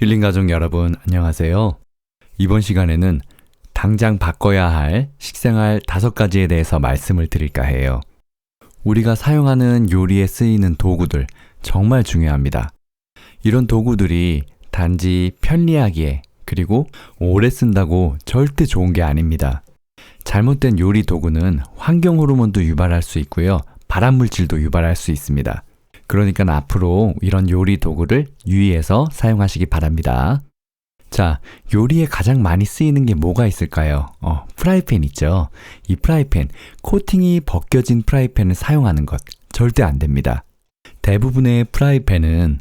힐링 가족 여러분, 안녕하세요. 이번 시간에는 당장 바꿔야 할 식생활 5가지에 대해서 말씀을 드릴까 해요. 우리가 사용하는 요리에 쓰이는 도구들 정말 중요합니다. 이런 도구들이 단지 편리하기에 그리고 오래 쓴다고 절대 좋은 게 아닙니다. 잘못된 요리 도구는 환경 호르몬도 유발할 수 있고요. 발암 물질도 유발할 수 있습니다. 그러니까 앞으로 이런 요리 도구를 유의해서 사용하시기 바랍니다. 자, 요리에 가장 많이 쓰이는 게 뭐가 있을까요? 프라이팬 있죠. 이 프라이팬, 코팅이 벗겨진 프라이팬을 사용하는 것 절대 안 됩니다. 대부분의 프라이팬은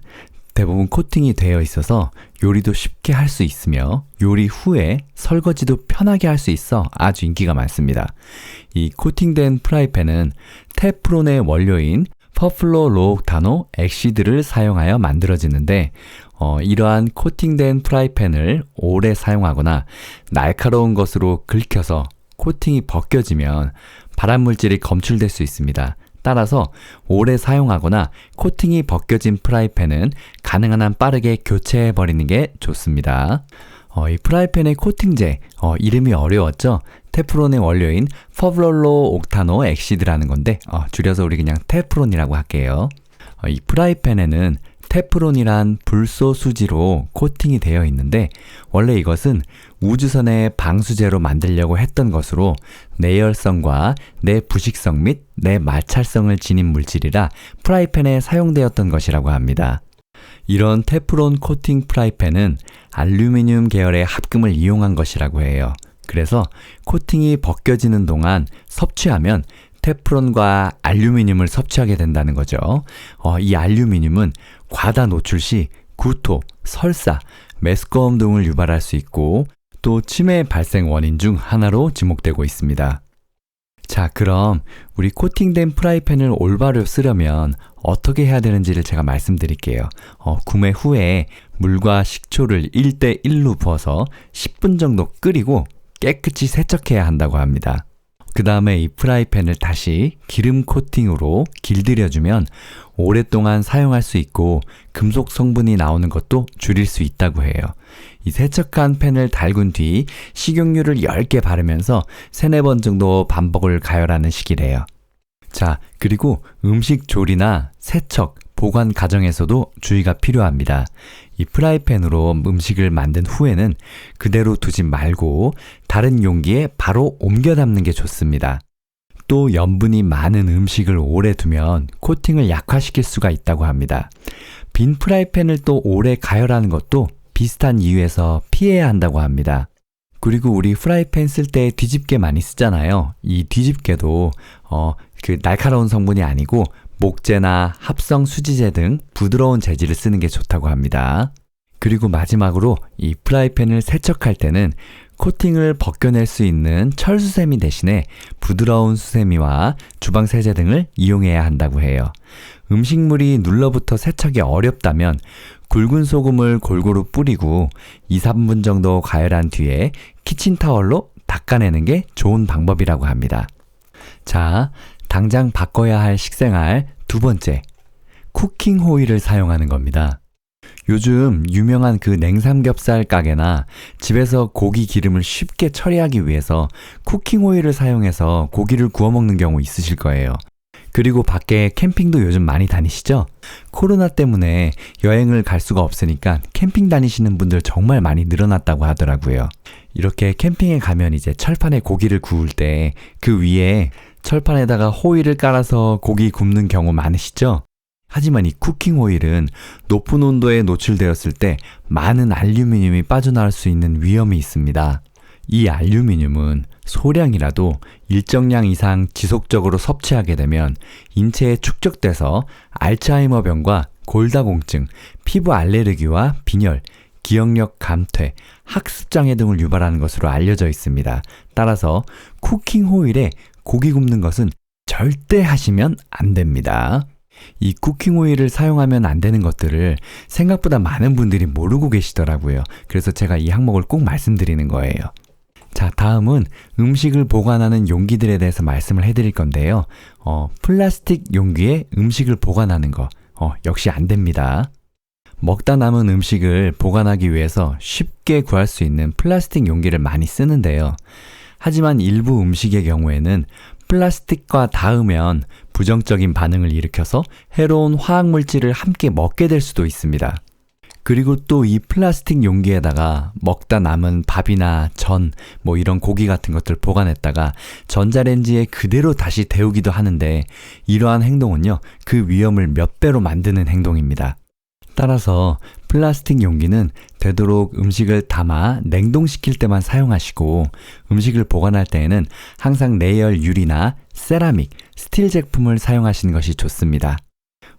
대부분 코팅이 되어 있어서 요리도 쉽게 할 수 있으며 요리 후에 설거지도 편하게 할 수 있어 아주 인기가 많습니다. 이 코팅된 프라이팬은 테프론의 원료인 퍼플로로옥타노 엑시드를 사용하여 만들어지는데 이러한 코팅된 프라이팬을 오래 사용하거나 날카로운 것으로 긁혀서 코팅이 벗겨지면 발암물질이 검출될 수 있습니다. 따라서 오래 사용하거나 코팅이 벗겨진 프라이팬은 가능한 한 빠르게 교체해버리는 게 좋습니다. 이 프라이팬의 코팅제, 이름이 어려웠죠? 테프론의 원료인 퍼플로로옥타노 엑시드라는 건데 줄여서 우리 그냥 테프론이라고 할게요. 이 프라이팬에는 테프론이란 불소 수지로 코팅이 되어 있는데 원래 이것은 우주선의 방수제로 만들려고 했던 것으로 내열성과 내부식성 및 내마찰성을 지닌 물질이라 프라이팬에 사용되었던 것이라고 합니다. 이런 테프론 코팅 프라이팬은 알루미늄 계열의 합금을 이용한 것이라고 해요. 그래서 코팅이 벗겨지는 동안 섭취하면 테프론과 알루미늄을 섭취하게 된다는 거죠. 이 알루미늄은 과다 노출 시 구토, 설사, 메스꺼움 등을 유발할 수 있고 또 치매 발생 원인 중 하나로 지목되고 있습니다. 자, 그럼 우리 코팅된 프라이팬을 올바로 쓰려면 어떻게 해야 되는지를 제가 말씀드릴게요. 구매 후에 물과 식초를 1:1로 부어서 10분 정도 끓이고 깨끗이 세척해야 한다고 합니다. 그 다음에 이 프라이팬을 다시 기름 코팅으로 길들여주면 오랫동안 사용할 수 있고 금속 성분이 나오는 것도 줄일 수 있다고 해요. 이 세척한 팬을 달군 뒤 식용유를 10개 바르면서 3-4번 정도 반복을 가열하는 식이래요. 자, 그리고 음식 조리나 세척, 보관 과정에서도 주의가 필요합니다. 이 프라이팬으로 음식을 만든 후에는 그대로 두지 말고 다른 용기에 바로 옮겨 담는 게 좋습니다. 또 염분이 많은 음식을 오래 두면 코팅을 약화시킬 수가 있다고 합니다. 빈 프라이팬을 또 오래 가열하는 것도 비슷한 이유에서 피해야 한다고 합니다. 그리고 우리 프라이팬 쓸 때 뒤집개 많이 쓰잖아요. 이 뒤집개도 날카로운 성분이 아니고 목재나 합성 수지재 등 부드러운 재질을 쓰는 게 좋다고 합니다. 그리고 마지막으로 이 프라이팬을 세척할 때는 코팅을 벗겨낼 수 있는 철수세미 대신에 부드러운 수세미와 주방세제 등을 이용해야 한다고 해요. 음식물이 눌러붙어 세척이 어렵다면 굵은 소금을 골고루 뿌리고 2-3분 정도 가열한 뒤에 키친타월로 닦아내는 게 좋은 방법이라고 합니다. 자, 당장 바꿔야 할 식생활 2번째, 쿠킹 호일을 사용하는 겁니다. 요즘 유명한 그 냉삼겹살 가게나 집에서 고기 기름을 쉽게 처리하기 위해서 쿠킹 호일을 사용해서 고기를 구워 먹는 경우 있으실 거예요. 그리고 밖에 캠핑도 요즘 많이 다니시죠? 코로나 때문에 여행을 갈 수가 없으니까 캠핑 다니시는 분들 정말 많이 늘어났다고 하더라고요. 이렇게 캠핑에 가면 이제 철판에 고기를 구울 때 그 위에 철판에다가 호일을 깔아서 고기 굽는 경우 많으시죠? 하지만 이 쿠킹 호일은 높은 온도에 노출되었을 때 많은 알루미늄이 빠져나올 수 있는 위험이 있습니다. 이 알루미늄은 소량이라도 일정량 이상 지속적으로 섭취하게 되면 인체에 축적돼서 알츠하이머병과 골다공증, 피부 알레르기와 빈혈, 기억력 감퇴, 학습장애 등을 유발하는 것으로 알려져 있습니다. 따라서 쿠킹 호일에 고기 굽는 것은 절대 하시면 안 됩니다. 이 쿠킹 오일을 사용하면 안 되는 것들을 생각보다 많은 분들이 모르고 계시더라고요. 그래서 제가 이 항목을 꼭 말씀드리는 거예요. 자, 다음은 음식을 보관하는 용기들에 대해서 말씀을 해드릴 건데요. 플라스틱 용기에 음식을 보관하는 거 역시 안 됩니다. 먹다 남은 음식을 보관하기 위해서 쉽게 구할 수 있는 플라스틱 용기를 많이 쓰는데요. 하지만 일부 음식의 경우에는 플라스틱과 닿으면 부정적인 반응을 일으켜서 해로운 화학물질을 함께 먹게 될 수도 있습니다. 그리고 또 이 플라스틱 용기에다가 먹다 남은 밥이나 전, 이런 고기 같은 것들 보관했다가 전자레인지에 그대로 다시 데우기도 하는데 이러한 행동은요, 그 위험을 몇 배로 만드는 행동입니다. 따라서 플라스틱 용기는 되도록 음식을 담아 냉동시킬 때만 사용하시고 음식을 보관할 때에는 항상 내열 유리나 세라믹, 스틸 제품을 사용하시는 것이 좋습니다.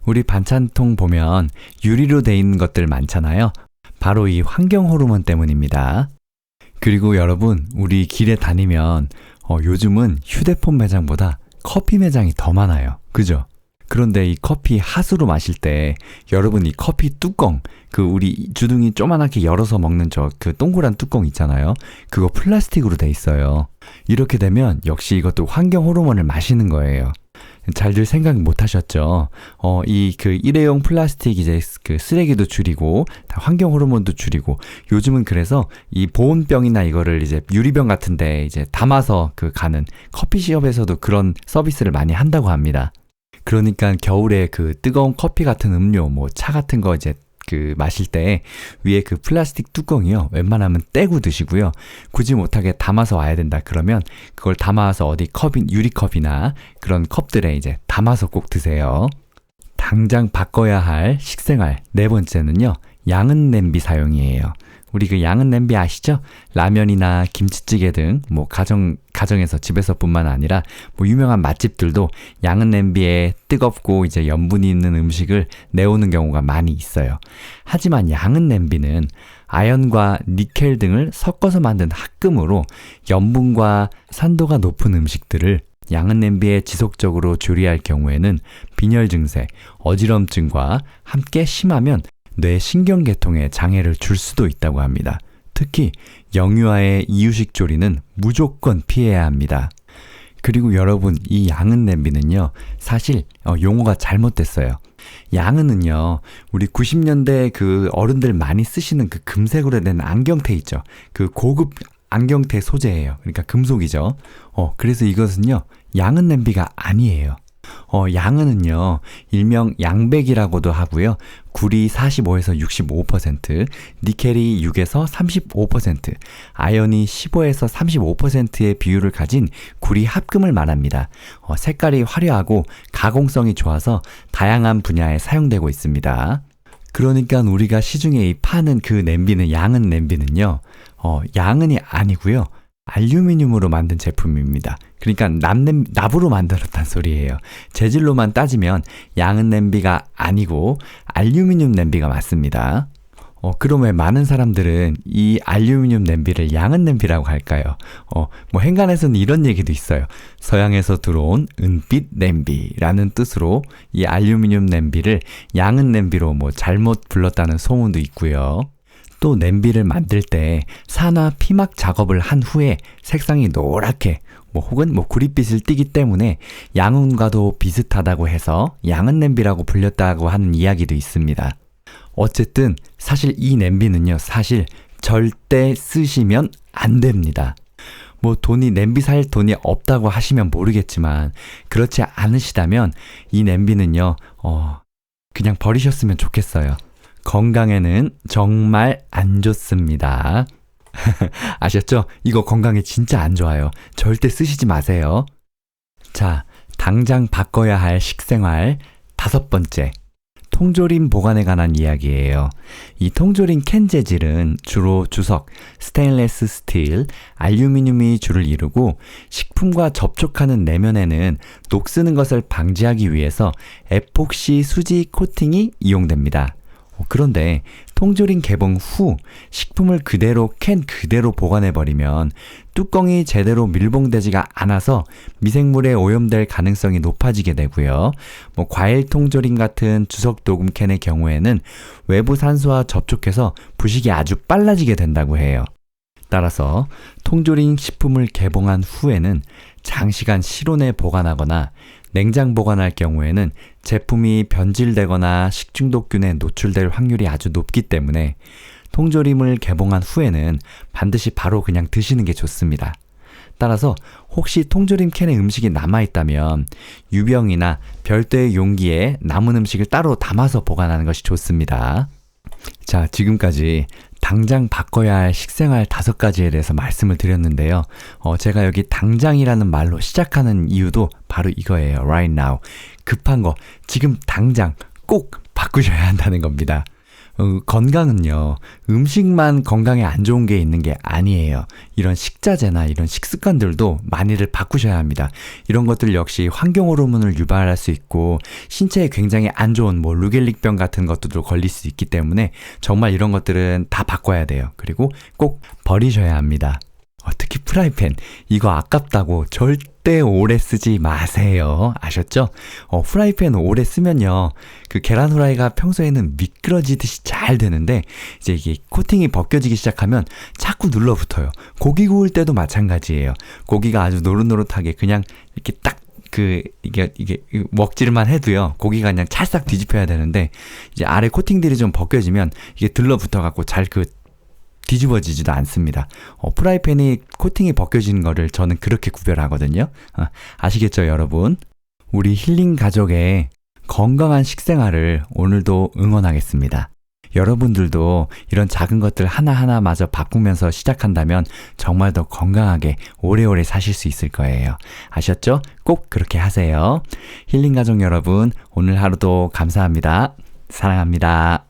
우리 반찬통 보면 유리로 돼 있는 것들 많잖아요. 바로 이 환경 호르몬 때문입니다. 그리고 여러분, 우리 길에 다니면 요즘은 휴대폰 매장보다 커피 매장이 더 많아요. 그죠? 그런데 이 커피 핫으로 마실 때 여러분 이 커피 뚜껑, 우리 주둥이 조그맣게 열어서 먹는 그 동그란 뚜껑 있잖아요. 그거 플라스틱으로 돼 있어요. 이렇게 되면 역시 이것도 환경 호르몬을 마시는 거예요. 잘들 생각 못 하셨죠? 일회용 플라스틱 이제 쓰레기도 줄이고, 환경 호르몬도 줄이고, 요즘은 그래서 이 보온병이나 이거를 이제 유리병 같은데 이제 담아서 가는 커피숍에서도 그런 서비스를 많이 한다고 합니다. 그러니까 겨울에 뜨거운 커피 같은 음료, 차 같은 거 이제 마실 때 위에 플라스틱 뚜껑이요, 웬만하면 떼고 드시고요. 굳이 못하게 담아서 와야 된다 그러면 그걸 담아서 어디 유리컵이나 그런 컵들에 이제 담아서 꼭 드세요. 당장 바꿔야 할 식생활 네 번째는요, 양은 냄비 사용이에요. 우리 양은 냄비 아시죠? 라면이나 김치찌개 등 가정에서 집에서뿐만 아니라 유명한 맛집들도 양은 냄비에 뜨겁고 이제 염분이 있는 음식을 내오는 경우가 많이 있어요. 하지만 양은 냄비는 아연과 니켈 등을 섞어서 만든 합금으로 염분과 산도가 높은 음식들을 양은 냄비에 지속적으로 조리할 경우에는 빈혈 증세, 어지럼증과 함께 심하면 뇌 신경계통에 장애를 줄 수도 있다고 합니다. 특히 영유아의 이유식 조리는 무조건 피해야 합니다. 그리고 여러분, 이 양은 냄비는요, 사실 용어가 잘못됐어요. 양은은요, 우리 90년대 어른들 많이 쓰시는 금색으로 된 안경테 있죠. 고급 안경테 소재예요. 그러니까 금속이죠. 그래서 이것은요, 양은 냄비가 아니에요. 양은은요, 일명 양백이라고도 하고요. 구리 45에서 65%, 니켈이 6에서 35%, 아연이 15에서 35%의 비율을 가진 구리 합금을 말합니다. 색깔이 화려하고 가공성이 좋아서 다양한 분야에 사용되고 있습니다. 그러니까 우리가 시중에 파는 냄비는 양은 냄비는요, 양은이 아니고요, 알루미늄으로 만든 제품입니다. 그러니까 납으로 만들었단 소리예요. 재질로만 따지면 양은 냄비가 아니고 알루미늄 냄비가 맞습니다. 그럼 왜 많은 사람들은 이 알루미늄 냄비를 양은 냄비라고 할까요? 행간에서는 이런 얘기도 있어요. 서양에서 들어온 은빛 냄비라는 뜻으로 이 알루미늄 냄비를 양은 냄비로 잘못 불렀다는 소문도 있고요. 또 냄비를 만들 때 산화 피막 작업을 한 후에 색상이 노랗게 혹은 구릿빛을 띠기 때문에 양은과도 비슷하다고 해서 양은 냄비라고 불렸다고 하는 이야기도 있습니다. 어쨌든 사실 이 냄비는요, 사실 절대 쓰시면 안 됩니다. 냄비 살 돈이 없다고 하시면 모르겠지만 그렇지 않으시다면 이 냄비는요, 그냥 버리셨으면 좋겠어요. 건강에는 정말 안 좋습니다. 아셨죠? 이거 건강에 진짜 안 좋아요. 절대 쓰시지 마세요. 자, 당장 바꿔야 할 식생활 5번째. 통조림 보관에 관한 이야기예요. 이 통조림 캔 재질은 주로 주석, 스테인레스 스틸, 알루미늄이 주를 이루고 식품과 접촉하는 내면에는 녹쓰는 것을 방지하기 위해서 에폭시 수지 코팅이 이용됩니다. 그런데 통조림 개봉 후 식품을 캔 그대로 보관해버리면 뚜껑이 제대로 밀봉되지가 않아서 미생물에 오염될 가능성이 높아지게 되고요. 과일 통조림 같은 주석 도금 캔의 경우에는 외부 산소와 접촉해서 부식이 아주 빨라지게 된다고 해요. 따라서 통조림 식품을 개봉한 후에는 장시간 실온에 보관하거나 냉장 보관할 경우에는 제품이 변질되거나 식중독균에 노출될 확률이 아주 높기 때문에 통조림을 개봉한 후에는 반드시 바로 그냥 드시는 게 좋습니다. 따라서 혹시 통조림 캔에 음식이 남아있다면 유병이나 별도의 용기에 남은 음식을 따로 담아서 보관하는 것이 좋습니다. 자, 지금까지 당장 바꿔야 할 식생활 5가지에 대해서 말씀을 드렸는데요. 제가 여기 당장이라는 말로 시작하는 이유도 바로 이거예요. Right now. 급한 거, 지금 당장 꼭 바꾸셔야 한다는 겁니다. 건강은요, 음식만 건강에 안 좋은 게 있는 게 아니에요. 이런 식자재나 이런 식습관들도 많이들 바꾸셔야 합니다. 이런 것들 역시 환경 호르몬을 유발할 수 있고 신체에 굉장히 안 좋은 루겔릭병 같은 것들도 걸릴 수 있기 때문에 정말 이런 것들은 다 바꿔야 돼요. 그리고 꼭 버리셔야 합니다. 특히 프라이팬, 이거 아깝다고 절대 오래 쓰지 마세요. 아셨죠? 프라이팬 오래 쓰면요, 그 계란 후라이가 평소에는 미끄러지듯이 잘 되는데 이제 이게 코팅이 벗겨지기 시작하면 자꾸 눌러붙어요. 고기 구울 때도 마찬가지예요. 고기가 아주 노릇노릇하게 그냥 이렇게 딱 이게 먹질만 해도요, 고기가 그냥 찰싹 뒤집혀야 되는데 이제 아래 코팅들이 좀 벗겨지면 이게 들러붙어갖고 잘 뒤집어지지도 않습니다. 프라이팬이 코팅이 벗겨지는 거를 저는 그렇게 구별하거든요. 아시겠죠, 여러분? 우리 힐링 가족의 건강한 식생활을 오늘도 응원하겠습니다. 여러분들도 이런 작은 것들 하나하나마저 바꾸면서 시작한다면 정말 더 건강하게 오래오래 사실 수 있을 거예요. 아셨죠? 꼭 그렇게 하세요. 힐링 가족 여러분, 오늘 하루도 감사합니다. 사랑합니다.